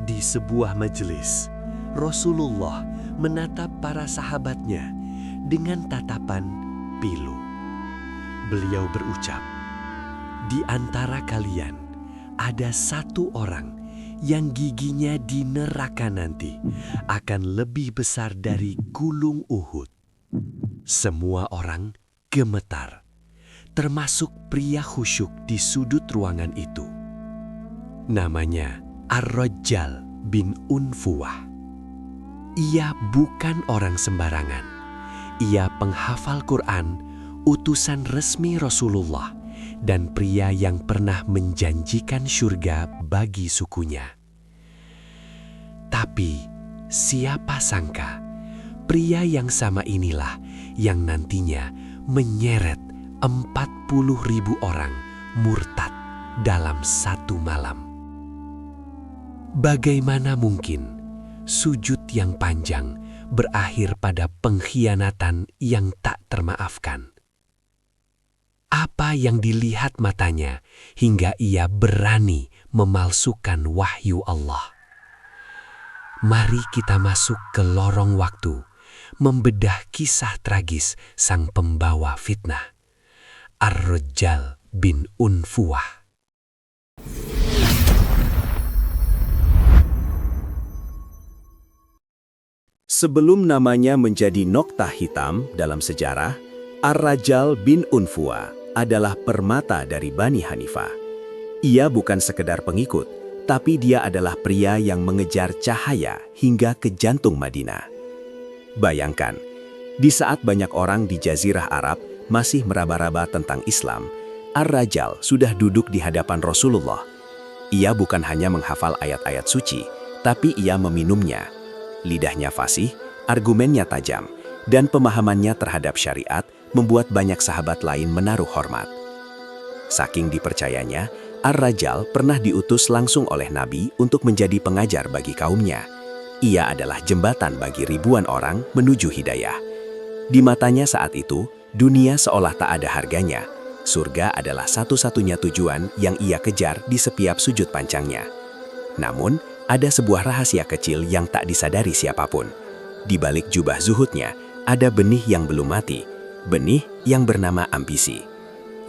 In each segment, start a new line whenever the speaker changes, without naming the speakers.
Di sebuah majelis, Rasulullah menatap para sahabatnya dengan tatapan pilu. Beliau berucap, "Di antara kalian ada satu orang yang giginya di neraka nanti akan lebih besar dari gunung Uhud." Semua orang gemetar, termasuk pria khusyuk di sudut ruangan itu. Namanya Ar-Rajjal bin Unfuwah. Ia bukan orang sembarangan. Ia penghafal Quran, utusan resmi Rasulullah, dan pria yang pernah menjanjikan surga bagi sukunya. Tapi siapa sangka pria yang sama inilah yang nantinya menyeret 40.000 orang murtad dalam satu malam. Bagaimana mungkin sujud yang panjang berakhir pada pengkhianatan yang tak termaafkan? Apa yang dilihat matanya hingga ia berani memalsukan wahyu Allah? Mari kita masuk ke lorong waktu, membedah kisah tragis sang pembawa fitnah, Ar-Rajjal bin Unfuwah.
Sebelum namanya menjadi noktah hitam dalam sejarah, Ar-Rajjal bin Unfuwah adalah permata dari Bani Hanifah. Ia bukan sekedar pengikut, tapi dia adalah pria yang mengejar cahaya hingga ke jantung Madinah. Bayangkan, di saat banyak orang di Jazirah Arab masih meraba-raba tentang Islam, Ar-Rajjal sudah duduk di hadapan Rasulullah. Ia bukan hanya menghafal ayat-ayat suci, tapi ia meminumnya. Lidahnya fasih, argumennya tajam, dan pemahamannya terhadap syariat membuat banyak sahabat lain menaruh hormat. Saking dipercayanya, Ar-Rajjal pernah diutus langsung oleh Nabi untuk menjadi pengajar bagi kaumnya. Ia adalah jembatan bagi ribuan orang menuju hidayah. Di matanya saat itu, dunia seolah tak ada harganya. Surga adalah satu-satunya tujuan yang ia kejar di setiap sujud pancangnya. Namun, ada sebuah rahasia kecil yang tak disadari siapapun. Di balik jubah zuhudnya, ada benih yang belum mati, benih yang bernama ambisi.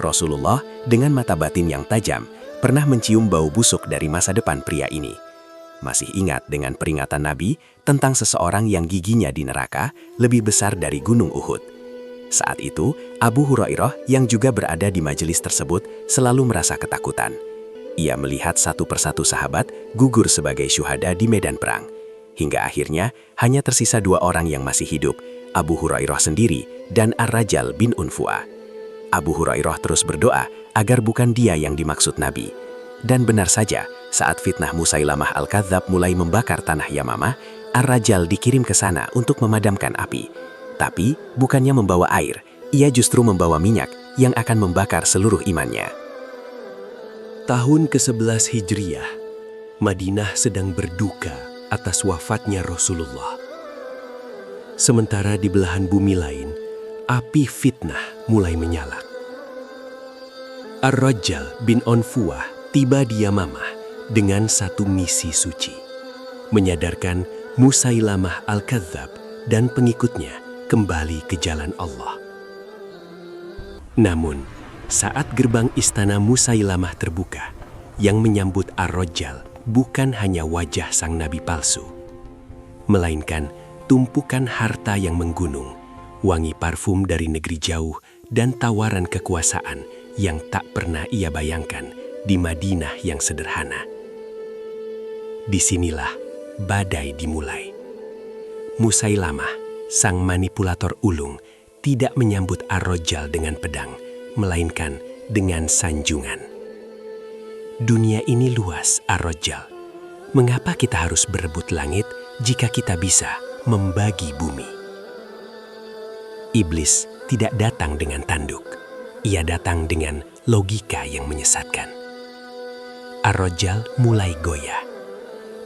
Rasulullah dengan mata batin yang tajam pernah mencium bau busuk dari masa depan pria ini. Masih ingat dengan peringatan Nabi tentang seseorang yang giginya di neraka lebih besar dari gunung Uhud. Saat itu, Abu Hurairah yang juga berada di majelis tersebut selalu merasa ketakutan. Ia melihat satu persatu sahabat gugur sebagai syuhada di medan perang. Hingga akhirnya hanya tersisa 2 orang yang masih hidup, Abu Hurairah sendiri dan Ar-Rajjal bin Unfuwah. Abu Hurairah terus berdoa agar bukan dia yang dimaksud Nabi. Dan benar saja, saat fitnah Musailamah Al-Kadzab mulai membakar tanah Yamamah, Ar-Rajjal dikirim ke sana untuk memadamkan api. Tapi bukannya membawa air, ia justru membawa minyak yang akan membakar seluruh imannya.
Tahun ke-11 Hijriah, Madinah sedang berduka atas wafatnya Rasulullah. Sementara di belahan bumi lain, api fitnah mulai menyala. Ar-Rajjal bin Unfuwah tiba di Yamamah dengan satu misi suci, menyadarkan Musailamah Al-Kadzab dan pengikutnya kembali ke jalan Allah. Namun, saat gerbang istana Musailamah terbuka, yang menyambut Ar-Rajjal bukan hanya wajah sang nabi palsu, melainkan tumpukan harta yang menggunung, wangi parfum dari negeri jauh, dan tawaran kekuasaan yang tak pernah ia bayangkan di Madinah yang sederhana. Disinilah badai dimulai. Musailamah, sang manipulator ulung, tidak menyambut Ar-Rajjal dengan pedang, melainkan dengan sanjungan. Dunia ini luas, Ar-Rajjal. Mengapa kita harus berebut langit jika kita bisa membagi bumi? Iblis tidak datang dengan tanduk. Ia datang dengan logika yang menyesatkan. Ar-Rajjal mulai goyah.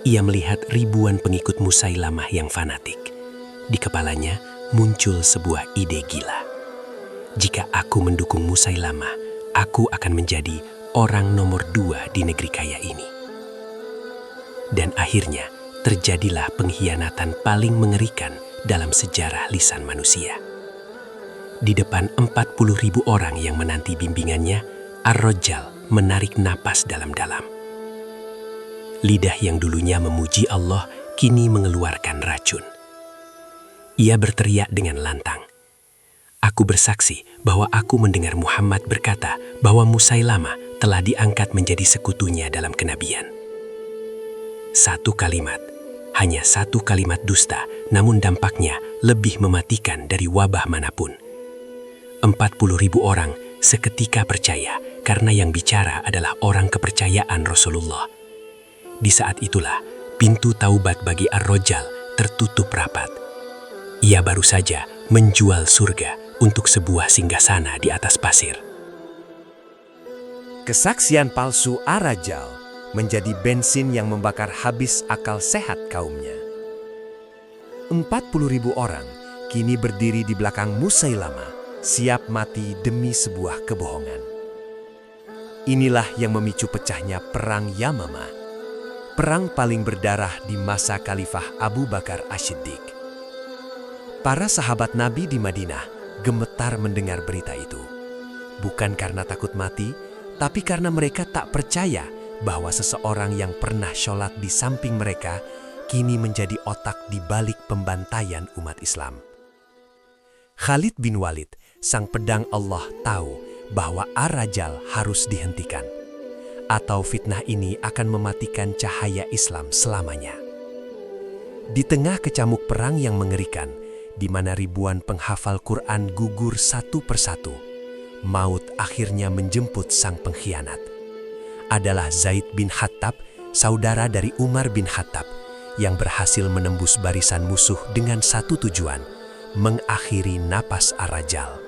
Ia melihat ribuan pengikut Musailamah yang fanatik. Di kepalanya muncul sebuah ide gila. Jika aku mendukung Musailamah, aku akan menjadi orang nomor 2 di negeri kaya ini. Dan akhirnya terjadilah pengkhianatan paling mengerikan dalam sejarah lisan manusia. Di depan 40.000 orang yang menanti bimbingannya, Ar-Rajjal menarik napas dalam-dalam. Lidah yang dulunya memuji Allah kini mengeluarkan racun. Ia berteriak dengan lantang, "Aku bersaksi bahwa aku mendengar Muhammad berkata bahwa Musailamah telah diangkat menjadi sekutunya dalam kenabian." Satu kalimat, hanya satu kalimat dusta, namun dampaknya lebih mematikan dari wabah manapun. 40.000 orang seketika percaya karena yang bicara adalah orang kepercayaan Rasulullah. Di saat itulah pintu taubat bagi Ar-Rajjal tertutup rapat. Ia baru saja menjual surga untuk sebuah singgasana di atas pasir.
Kesaksian palsu Ar-Rajjal menjadi bensin yang membakar habis akal sehat kaumnya. 40.000 orang kini berdiri di belakang Musailamah, siap mati demi sebuah kebohongan. Inilah yang memicu pecahnya Perang Yamamah, perang paling berdarah di masa Khalifah Abu Bakar As-Siddiq. Para sahabat Nabi di Madinah gemetar mendengar berita itu. Bukan karena takut mati, tapi karena mereka tak percaya bahwa seseorang yang pernah sholat di samping mereka kini menjadi otak di balik pembantaian umat Islam. Khalid bin Walid, sang pedang Allah, tahu bahwa Ar-Rajjal harus dihentikan, atau fitnah ini akan mematikan cahaya Islam selamanya. Di tengah kecamuk perang yang mengerikan, di mana ribuan penghafal Quran gugur satu persatu, maut akhirnya menjemput sang pengkhianat. Adalah Zaid bin Khattab, saudara dari Umar bin Khattab, yang berhasil menembus barisan musuh dengan satu tujuan, mengakhiri napas Ar-Rajjal.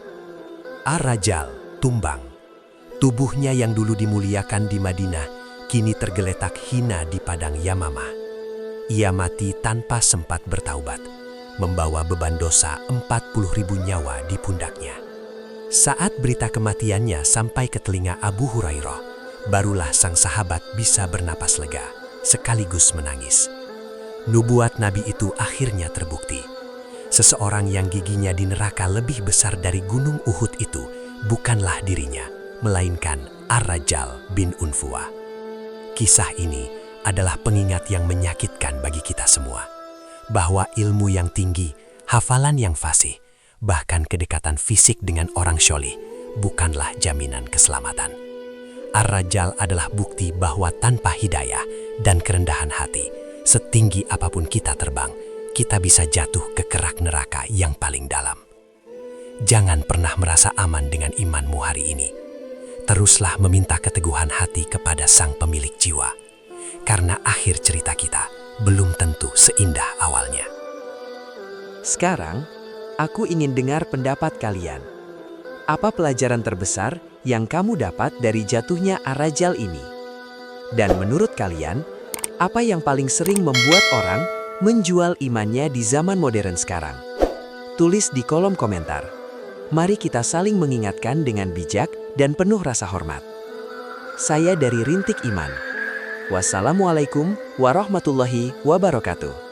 Ar-Rajjal tumbang. Tubuhnya yang dulu dimuliakan di Madinah, kini tergeletak hina di padang Yamamah. Ia mati tanpa sempat bertaubat, membawa beban dosa 40.000 nyawa di pundaknya. Saat berita kematiannya sampai ke telinga Abu Hurairah, barulah sang sahabat bisa bernapas lega, sekaligus menangis. Nubuat Nabi itu akhirnya terbukti. Seseorang yang giginya di neraka lebih besar dari gunung Uhud itu bukanlah dirinya, melainkan Ar-Rajjal bin Unfuwa. Kisah ini adalah pengingat yang menyakitkan bagi kita semua, bahwa ilmu yang tinggi, hafalan yang fasih, bahkan kedekatan fisik dengan orang syolih bukanlah jaminan keselamatan. Ar-Rajjal adalah bukti bahwa tanpa hidayah dan kerendahan hati, setinggi apapun kita terbang, kita bisa jatuh ke kerak neraka yang paling dalam. Jangan pernah merasa aman dengan imanmu hari ini. Teruslah meminta keteguhan hati kepada Sang Pemilik jiwa, karena akhir cerita kita belum tentu seindah awalnya.
Sekarang, aku ingin dengar pendapat kalian. Apa pelajaran terbesar yang kamu dapat dari jatuhnya Ar-Rajjal ini? Dan menurut kalian, apa yang paling sering membuat orang menjual imannya di zaman modern sekarang? Tulis di kolom komentar. Mari kita saling mengingatkan dengan bijak dan penuh rasa hormat. Saya dari Rintik Iman. Wassalamualaikum warahmatullahi wabarakatuh.